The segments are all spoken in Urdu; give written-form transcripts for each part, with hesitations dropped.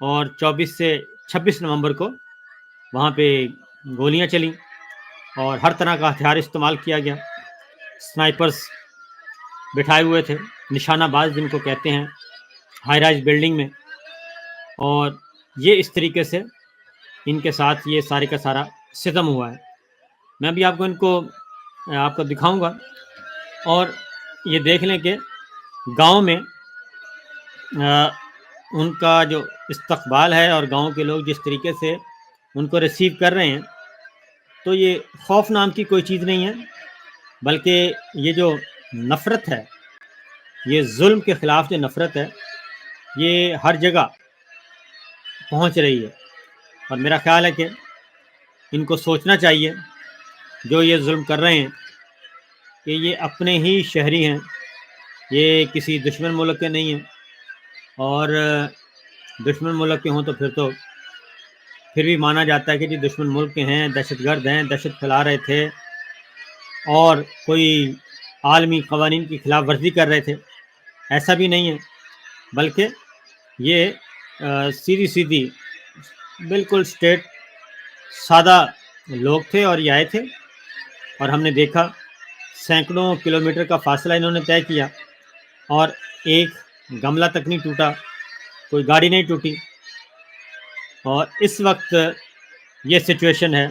اور 24 سے 26 نومبر کو وہاں پہ گولیاں چلیں اور ہر طرح کا ہتھیار استعمال کیا گیا. سنائپرز بٹھائے ہوئے تھے, نشانہ باز جن کو کہتے ہیں, ہائی رائز بلڈنگ میں. اور یہ اس طریقے سے ان کے ساتھ یہ سارے کا سارا ستم ہوا ہے. میں بھی آپ کو آپ کو دکھاؤں گا, اور یہ دیکھ لیں کہ گاؤں میں ان کا جو استقبال ہے اور گاؤں کے لوگ جس طریقے سے ان کو ریسیو کر رہے ہیں, تو یہ خوف نام کی کوئی چیز نہیں ہے, بلکہ یہ جو نفرت ہے, یہ ظلم کے خلاف جو نفرت ہے, یہ ہر جگہ پہنچ رہی ہے. اور میرا خیال ہے کہ ان کو سوچنا چاہیے جو یہ ظلم کر رہے ہیں کہ یہ اپنے ہی شہری ہیں, یہ کسی دشمن ملک کے نہیں ہیں. اور دشمن ملک کے ہوں تو پھر بھی مانا جاتا ہے کہ جی دشمن ملک کے ہیں, دہشت گرد ہیں, دہشت پھیلا رہے تھے اور کوئی عالمی قوانین کی خلاف ورزی کر رہے تھے. ایسا بھی نہیں ہے, بلکہ یہ سیدھی بالکل اسٹیٹ سادہ لوگ تھے اور یہ آئے تھے, اور ہم نے دیکھا سینکڑوں کلومیٹر کا فاصلہ انہوں نے طے کیا اور ایک گملہ تک نہیں ٹوٹا, کوئی گاڑی نہیں ٹوٹی. اور اس وقت یہ سچویشن ہے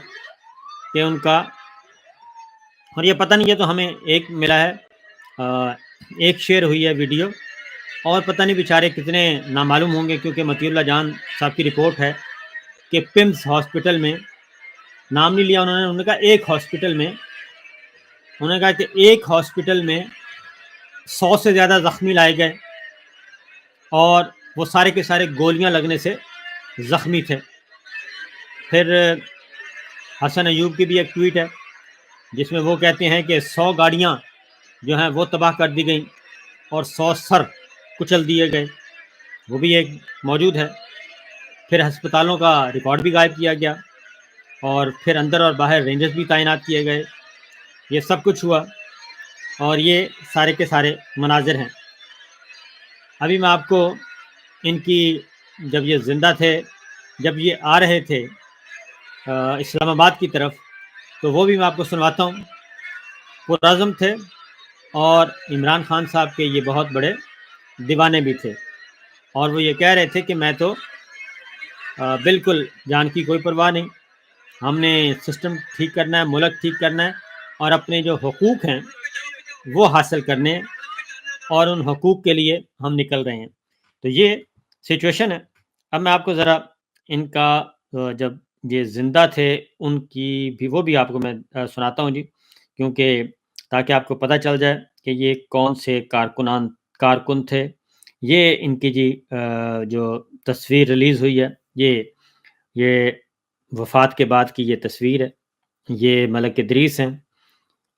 کہ ان کا, اور یہ پتہ نہیں, یہ تو ہمیں ایک ملا ہے, ایک شیئر ہوئی ہے ویڈیو, اور پتہ نہیں بیچارے کتنے نامعلوم ہوں گے, کیونکہ مطیع اللہ جان صاحب کی رپورٹ ہے کہ پمس ہاسپٹل میں, نام نہیں لیا انہوں نے کہا ایک ہاسپٹل میں, انہوں نے کہا کہ ایک ہاسپٹل میں 100 سے زیادہ زخمی لائے گئے اور وہ سارے کے سارے گولیاں لگنے سے زخمی تھے. پھر حسن ایوب کی بھی ایک ٹویٹ ہے جس میں وہ کہتے ہیں کہ 100 گاڑیاں جو ہیں وہ تباہ کر دی گئیں اور 100 سر کچل دیے گئے, وہ بھی ایک موجود ہے. پھر ہسپتالوں کا ریکارڈ بھی غائب کیا گیا, اور پھر اندر اور باہر رینجرز بھی تعینات کیے گئے. یہ سب کچھ ہوا, اور یہ سارے کے سارے مناظر ہیں. ابھی میں آپ کو ان کی, جب یہ زندہ تھے, جب یہ آ رہے تھے اسلام آباد کی طرف, تو وہ بھی میں آپ کو سنواتا ہوں. پرعزم تھے اور عمران خان صاحب کے یہ بہت بڑے دیوانے بھی تھے, اور وہ یہ کہہ رہے تھے کہ میں تو بالکل جان کی کوئی پرواہ نہیں, ہم نے سسٹم ٹھیک کرنا ہے, ملک ٹھیک کرنا ہے, اور اپنے جو حقوق ہیں وہ حاصل کرنے, اور ان حقوق کے لیے ہم نکل رہے ہیں. تو یہ سچویشن ہے. اب میں آپ کو ذرا ان کا جب یہ زندہ تھے ان کی بھی وہ بھی آپ کو میں سناتا ہوں جی, کیونکہ تاکہ آپ کو پتہ چل جائے کہ یہ کون سے کارکن تھے. یہ ان کی جی جو تصویر ریلیز ہوئی ہے, یہ وفات کے بعد کی یہ تصویر ہے. یہ ملک ادریس ہیں,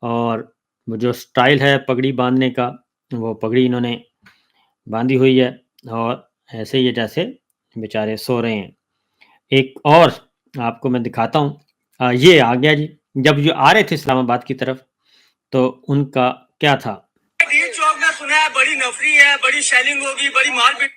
اور وہ جو سٹائل ہے پگڑی باندھنے کا, وہ پگڑی انہوں نے باندھی ہوئی ہے, اور ایسے یہ جیسے بیچارے سو رہے ہیں. ایک اور آپ کو میں دکھاتا ہوں, یہ آ گیا جی. جب یہ آ رہے تھے اسلام آباد کی طرف تو ان کا کیا تھا. ڈی چوک میں سنا ہے بڑی نفری ہے, بڑی شیلنگ ہوگی, بڑی مار پیٹ.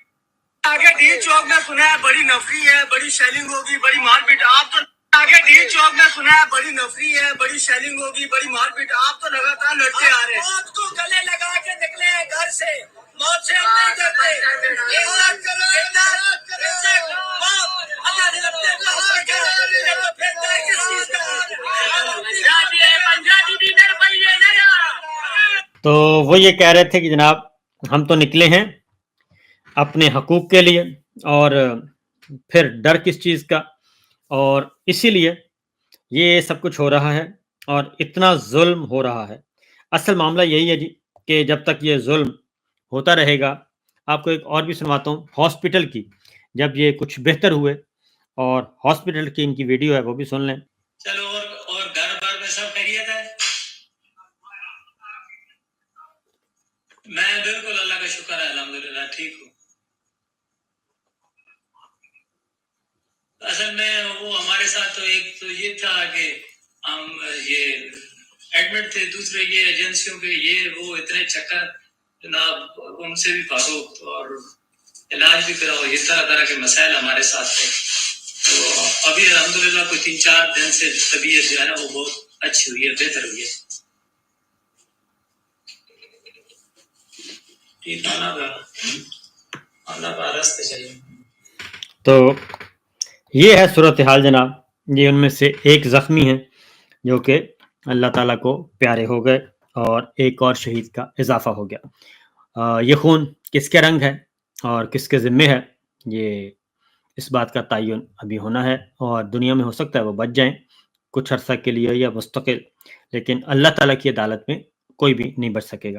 آگے ڈی چوک میں سنا ہے بڑی نفری ہے, بڑی شیلنگ ہوگی, بڑی مار پیٹ. آپ تو آگے ڈی چوک میں سنا ہے بڑی نفری ہے, بڑی شیلنگ ہوگی, بڑی مار پیٹ. آپ تو لگاتار لڑتے آ رہے ہیں. آپ تو گلے لگا کے نکلے ہیں گھر سے, موت سے ہم نہیں ڈرتے. تو وہ یہ کہہ رہے تھے کہ جناب ہم تو نکلے ہیں اپنے حقوق کے لیے, اور پھر ڈر کس چیز کا, اور اسی لیے یہ سب کچھ ہو رہا ہے اور اتنا ظلم ہو رہا ہے. اصل معاملہ یہی ہے جی کہ جب تک یہ ظلم ہوتا رہے گا. آپ کو ایک اور بھی سنواتا ہوں ہاسپٹل کی, جب یہ کچھ بہتر ہوئے, اور ہاسپٹل کی ان کی ویڈیو ہے وہ بھی سن لیں. چلو اور گھر بار میں سب خیریت ہے. میں بالکل اللہ کا شکر ہے, الحمدللہ ٹھیک ہوں. اصل میں وہ ہمارے ساتھ تو ایک تو یہ تھا کہ ہم یہ ایڈمٹ تھے, دوسرے یہ ایجنسیوں کے یہ وہ اتنے چکر جناب ان سے بھی فاروق, اور علاج بھی کراؤ، اس طرح طرح کے مسائل ہمارے ساتھ تھے. تو ابھی الحمدللہ کوئی 3-4 دن سے طبیعت جو ہے نا وہ بہت اچھی ہوئی ہے، بہتر ہوئی ہے. تو یہ ہے صورتحال جناب. یہ ان میں سے ایک زخمی ہیں جو کہ اللہ تعالیٰ کو پیارے ہو گئے اور ایک اور شہید کا اضافہ ہو گیا. یہ خون کس کے رنگ ہے اور کس کے ذمے ہے، یہ اس بات کا تعین ابھی ہونا ہے، اور دنیا میں ہو سکتا ہے وہ بچ جائیں کچھ عرصہ کے لیے یا مستقل، لیکن اللہ تعالیٰ کی عدالت میں کوئی بھی نہیں بچ سکے گا.